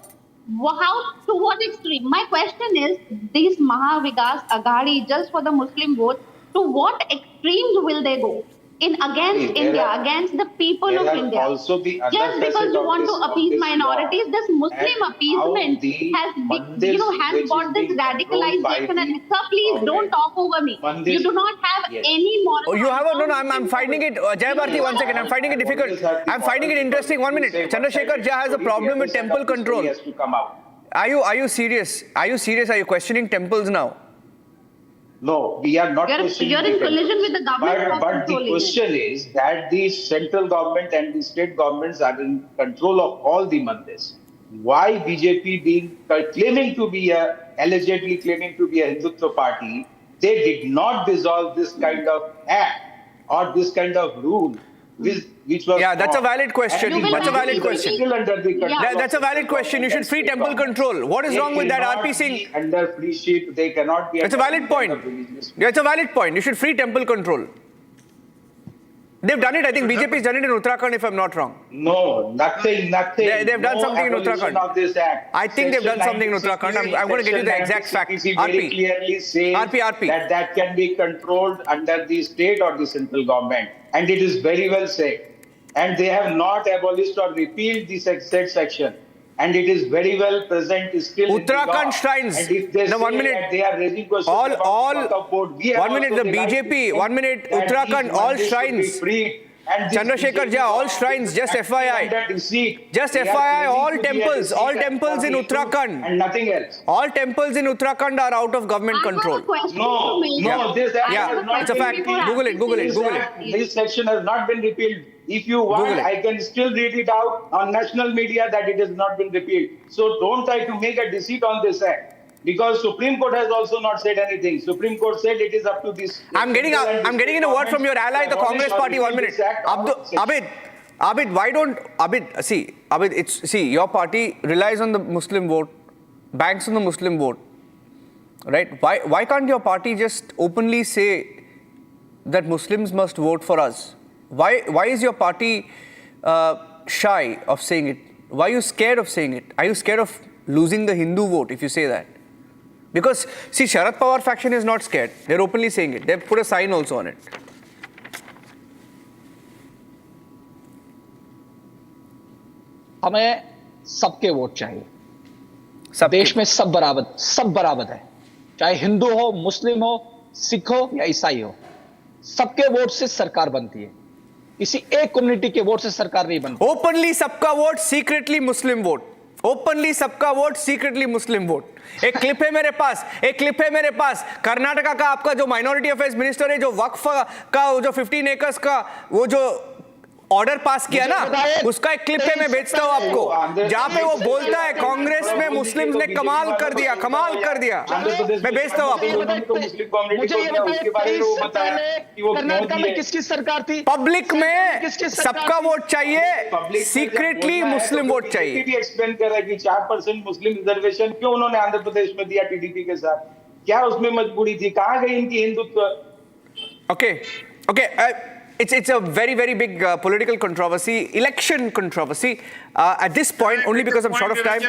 To what extreme? My question is, these Maha Vikas Aghadi, just for the Muslim vote, to what extremes will they go? Against India, against the people of India. Also the other just because you want to appease minorities, this Muslim appeasement has got this radicalization. And sir, please don't talk over me. You do not have any moral. Oh, you have a, no, I'm finding it, Jai Bharti, 1 second, I'm finding it difficult. I'm finding it interesting. 1 minute. Chandrasekhar Jha has a problem with temple control. Are you serious? Are you serious? Are you questioning temples now? No, we are not questioning. You're in collision with the government. But the question is that the central government and the state governments are in control of all the mandirs. Why BJP allegedly claiming to be a Hindutva party, they did not dissolve this kind of act or this kind of rule, which was that's a valid question. That's a valid question. That's a valid question. You should free temple control. What is wrong with that, RP Singh? Under free sheet, they cannot be. It's a valid point. It's a valid point. You should free temple control. They've done it. I think BJP has done it in Uttarakhand, if I'm not wrong. No, nothing. They've done something in Uttarakhand. Of this act. I think they've done something in Uttarakhand. I'm going to get you the exact fact. Very clearly says that can be controlled under the state or the central government. And it is very well said. And they have not abolished or repealed the said section. And it is very well present still Uttarakhand shrines. And if they 1 minute. That they are raising questions about board, 1 minute, the BJP, 1 minute, Uttarakhand, all shrines. Chandrasekhar Jha, all shrines, just FYI. Just FYI, all temples in Uttarakhand. And nothing else. All temples in Uttarakhand are out of government control. No, it's a fact. Google it. This section has not been repealed. If you want, I can still read it out on national media that it has not been repealed. So don't try to make a deceit on this act. Because Supreme Court has also not said anything. Supreme Court said it is up to this. I'm getting in a word from your ally, the Congress party. 1 minute. Abid, why don't see, your party relies on the Muslim vote, banks on the Muslim vote, right? Why can't your party just openly say that Muslims must vote for us? Why is your party shy of saying it? Why are you scared of saying it? Are you scared of losing the Hindu vote if you say that? Because, see, Sharad Pawar faction is not scared. They're openly saying it. They've put a sign also on it. हमें सबके vote चाहिए। देश में सब बराबर है, चाहे हिंदू हो, मुस्लिम हो, सिख हो या ईसाई हो, सबके वोट से सरकार बनती है। किसी एक कम्युनिटी के वोट से सरकार नहीं बनती। ओपनली सबका वोट, सीक्रेटली मुस्लिम वोट। ओपनली सबका वोट, सीक्रेटली मुस्लिम वोट। एक क्लिप है मेरे पास कर्नाटका का आपका जो माइनॉरिटी अफेयर्स मिनिस्टर है, जो वक्फ का जो 15 एकर्स का वो जो ऑर्डर पास किया ना, उसका एक क्लिप है, मैं भेजता हूं आपको, जहां पे वो बोलता है कांग्रेस में मुस्लिम्स ने कमाल कर दिया। मैं भेजता हूं आपको। मुझे ये बताइए, कर्नाटका में किसकी सरकार थी? पब्लिक में सबका वोट चाहिए, सीक्रेटली मुस्लिम वोट चाहिए। एक्सप्लेन कर रहा है कि 4% मुस्लिम रिजर्वेशन क्यों उन्होंने आंध्र प्रदेश में दिया टीडीपी के साथ, क्या उसमें मजबूरी थी, कहां गई इनकी Hindutva? Okay. It's a very, very big political controversy, election controversy at this point, only because I'm short of time.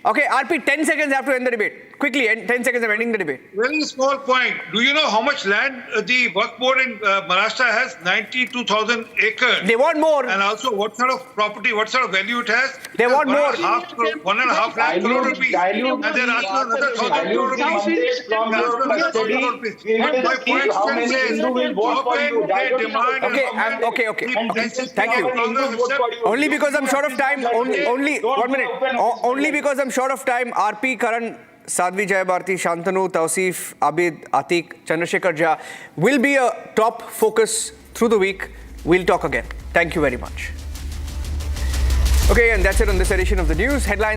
Okay, RP, 10 seconds after end the debate. Quickly, 10 seconds of ending the debate. Very small point. Do you know how much land the Waqf board in Maharashtra has? 92,000 acres. They want more. And also what sort of property, what sort of value it has? They want more. 1.5 lakh crore rupees. And they're asking another 1,000 crore rupees. My point is, they demand. Okay. Thank you. Only because I'm short of time, only 1 minute. Only because I'm short of time, RP, Karan, Sadhvi, Jai Bharti, Shantanu, Tausif, Abid, Atiq, Chandrasekhar Jha will be a top focus through the week. We'll talk again. Thank you very much. Okay, and that's it on this edition of the news. Headlines.